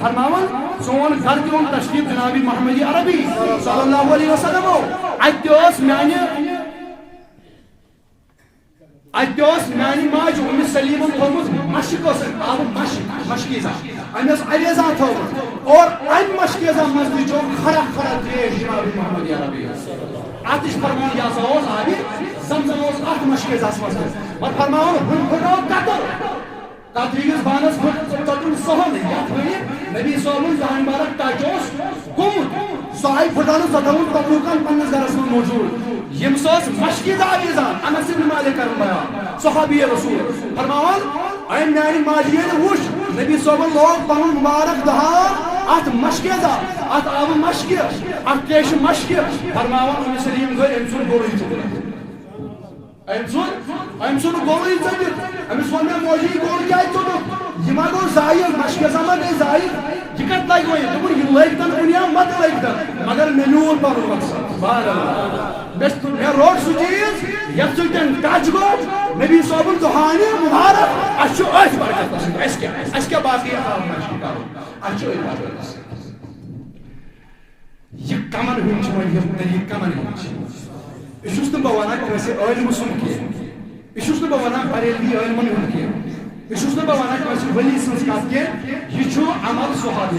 फरमावन सोन घर दिवन तशरीफ जनाबी मोहम्मद अरबी सल्लल्लाहु अलैहि वसल्लम अत्योस मानी माज उम सलीम थोमुत मशक आब मशकीजा अमस अरेजा थोमुत और अम मशकीजा मस्जिद जो खरा त्रेश जनाबी मोहम्मद अरबी आतिश फरमान या सओस आबि जमजम ओस अत मशकीजा मस्जिद और फरमान हुन कतरीस बानस चतुन सहन नबी सोल जहान बारक ताजोस गुमुत सहाय फुटान सदाउन तबरुकान पन्नस गरस में मौजूद यम सोस मशकीजा आविजान अनस इब्न मालिक कर बयान सहाबी रसूल फरमान अय नानी माजिए वुश नबी सोल लोग पन मुबारक दहान अत मशकीजा अत आब मशकी अत केश मशकी फरमान उम सलीम गो एमसुन गोरु अमसुन गोल अमिस वन मे मोजी गोल क्या यह गो जायज मशक मा गई जायज यह कत लग वो दोपन यह लगन दुनिया मत लगन मगर मे न्यून पन मकसद मे रोट सह चीज ये टच गो नबी सोबन दुहानी मुबारक अस बरकत क्या बाकी यह कमन हूं तरीक कमन इस बह वन कम सुन इस बह वन बरेलवी अलमन हूं इस बह वन वली सज कत यह अमल सहाबी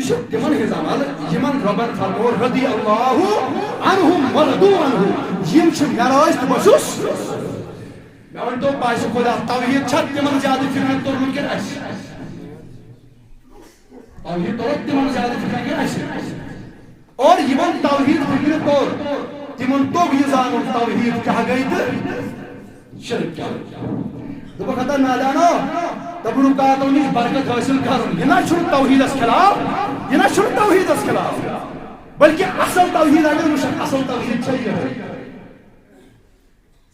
यह तिमन हिज अमल यमन रबन फरमो रदी अल्लाहु अन्हुम व रदू अन्हु यम मेराज तो बसुस मे वन तो बास खुदा तौहीद छ तिमन ज्यादा फिक्र तोरमुत के तौहीद तो तिमन ज्यादा फिक्र के और यमन तौहीद फिक्र तौर तिमन तो यह जान तौहीद क्या गई तो शिरक क्या दोप खतर नादानो तबरुकातों निश बरकत हासिल कर यह तौहीदस खिलाफ यह तौहीदस खिलाफ बल्कि असल तौहीद अगर असल तौहीद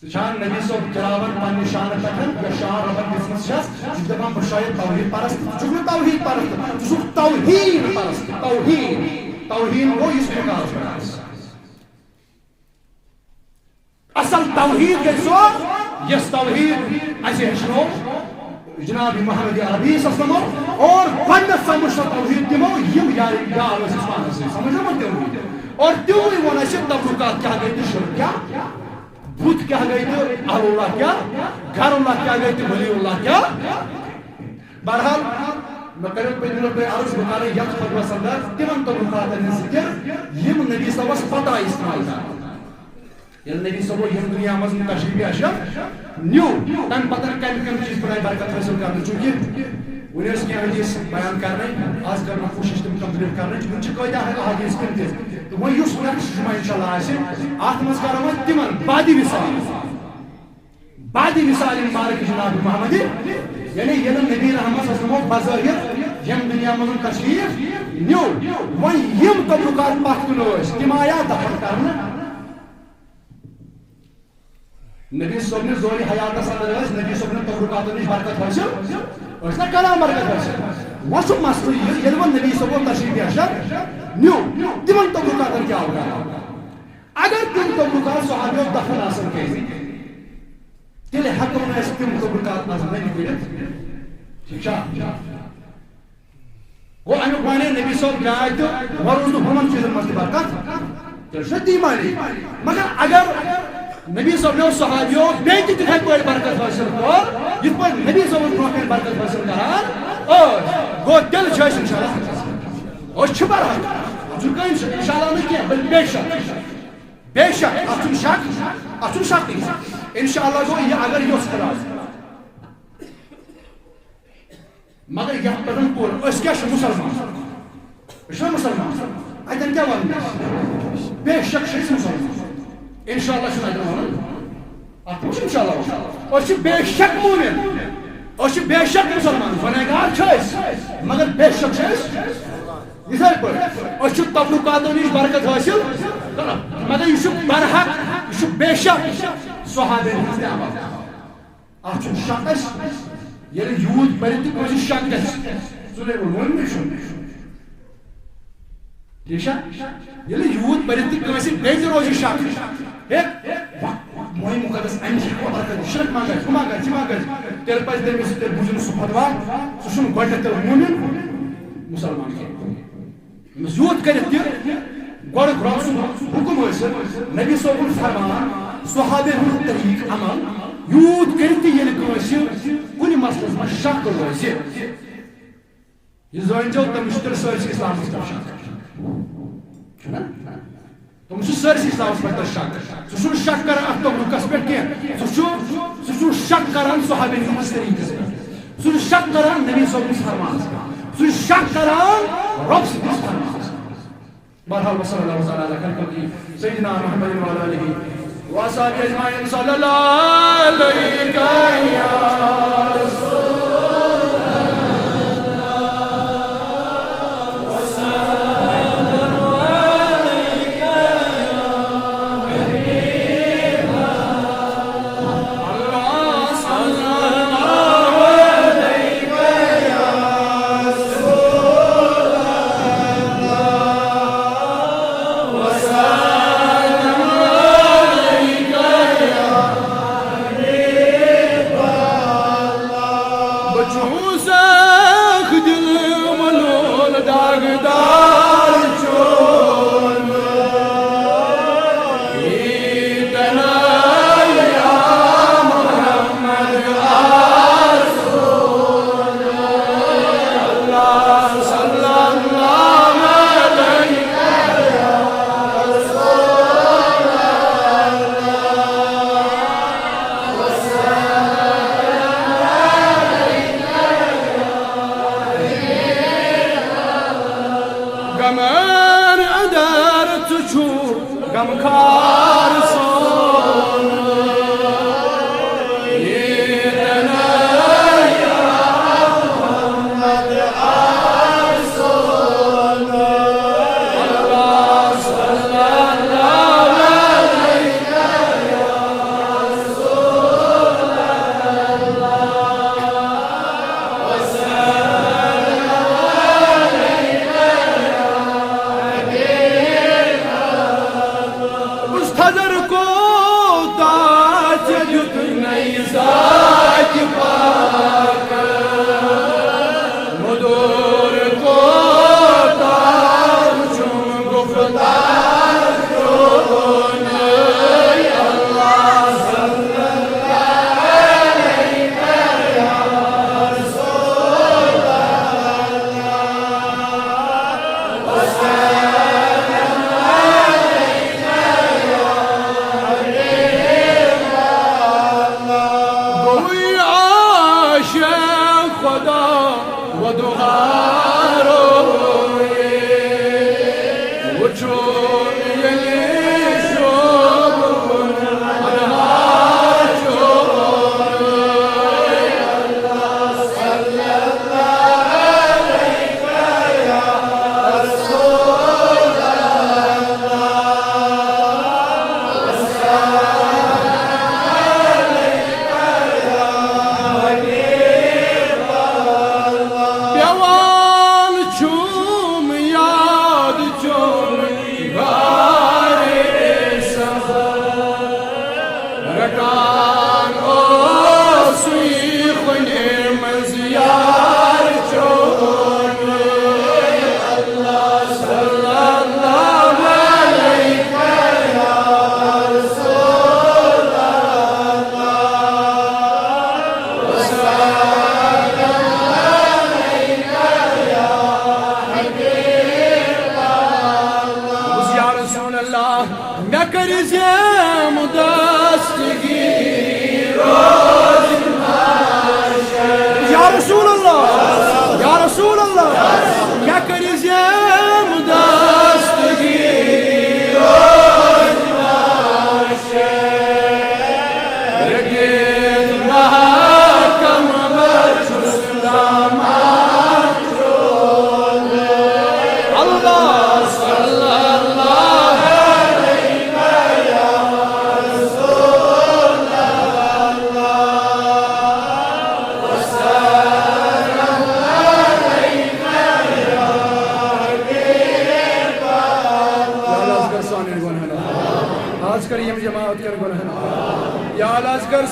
शान नबी सोब गिरावन पन्ने शान पे शान रबन दिसमस दपान बह शायद तौहीद परस्त तौहीद परस्त तौहीद परस्त तौहीद वो इस प्रकार असल तौहीद गई सो यस तौहीद असे हशनो जनाब मोहम्मद अरबी सल्लल्लाहु और गन्नत समझ तौहीद दिमो यम यार समझ मत और त्यो वन असे तबरुकात क्या गई शिरक क्या बुत क्या गई तो अल्लाह क्या घरुल्लाह क्या गई तो वलीउल्लाह क्या बहरहाल मैं करो पे अर्ज बता यथ फतवा सदर तिमन तबरुकात जिक्र यम नबी सबस पता इस्तेमाल कर ये नबी सब यम दुनिया मज तशरीफ अशरफ न्यू तम पता कम चीज पर बरकत हासिल करने चूंकि वनस क्या हदीस बयान करने आज करना कोशिश तुम कंप्लीट करने चूंकि कयदा है हदीस करते तो वो युस नेक्स्ट जुमा इंशाल्लाह आसे आठ मज करो तिमन बादी मिसाल मुबारक जनाब मोहम्मद यानी ये नबी रहमत सल्लल्लाहु अलैहि वसल्लम यम दुनिया मज तशरीफ न्यू वो यम तबरुकात पाखनो तिम आया दफन करने नबी सोब ने जोरी हयात अंदर नबी सोब ने तबरुकात निश बरकत हासिल ना कलाम बरकत हासिल वसु मसल ये नबी सोब तशरीफ अशर न्यू तिमन तबरुकात क्या होगा अगर तिम तबरुकात सहाबे दफन हासिल के तेल हक में तिम तबरुकात नहीं मिले ठीक है वो अमुक माने नबी सोब जाए तो वरुज हुमन चीजन मस्त बरकत तो शदी मानी मगर अगर नबी सब ने सहाबियों बेंच तिथे कोई बरकत हासिल कर इस पर नबी सब ने बरकत हासिल करार और गो दिल छ इंशाल्लाह और छबर जुका इंशाल्लाह नहीं किया बल बेशक अतुन शक इंशाल्लाह गो ये अगर यो खराब मगर यह पदन पूर अस क्या मुसलमान अतन क्या वन बेशक मुसलमान इंशाल्लाह सुना अत इंशाल्लाह और बेशक मोमिन और बेशक मुसलमान गुनहगार छ मगर बेशक इधर पर और तबरुकातों निश बरकत हासिल मगर यह बरहक यह बेशक सहाबे अत शक ये यूत पर शक ठीक यूत पर रोज शक मोम मुकदस अमिश बरकत शिरक मांगा तेल पज तमिस तेल बुझन सु फतवा सु गोडनेथ तेल मोमिन मुसलमान के यूत कर गोड़ रब सुन हुकुम नबी सोबुन फरमान सहाबे हुन तरीक अमल यूत करती ये कुन मसलस में शक रोज यह जो तम सरस इस्लाम शक तुम सरस इस्लाम पे शक सह शक कर तबरुकस पे कह सह शक कर सहाबे हंदिस तरीकस पे सह शक कर नबी सोबुन फरमान सह शक कर रब सदिस फरमान बहरहाल वसल्लल्लाहु अलैहि सय्यिदना मुहम्मद व आलिहि व असहाबिहि अजमाइन सल्लल्लाहु अलैहि या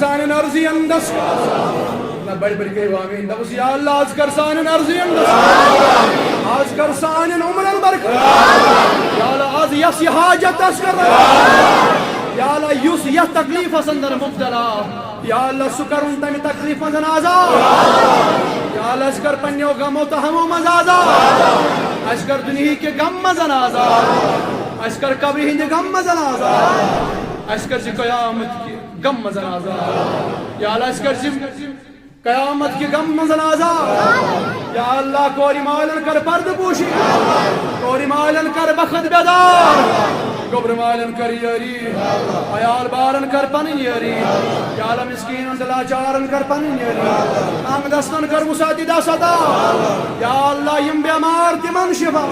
सान अर्जी अंदस ना बड़ बड़ के आमीन दबस या अल्लाह आज कर सान अर्जी अंदस आज कर सान उमरन बरकत या अल्लाह आज यस हाजत अस कर या अल्लाह युस या तकलीफ अंदर मुब्तला या अल्लाह सुकर उन तमी तकलीफ अंदर आजाद या अल्लाह अस्कर पन्यो गमो तो हमो मजादा अस्कर दुनिया के गम मजन आजाद अस्कर कब्र हिंद गम मजन आजाद अस्कर जी कयामत की गम मजन आजाद या अल्लाह अस्कर जी कयामत की गम मजन आजाद या अल्लाह कोरी मालन कर पर्द पूशी कोरी मालन कर बखत बेदार गोबर मालन कर यारी अयाल बारन कर पन यारी या अल्लाह मिस्कीन लाचारन कर पन यारी अंग दस्तन कर मुसातिदा सदा या अल्लाह यम बीमार तिमन शिफा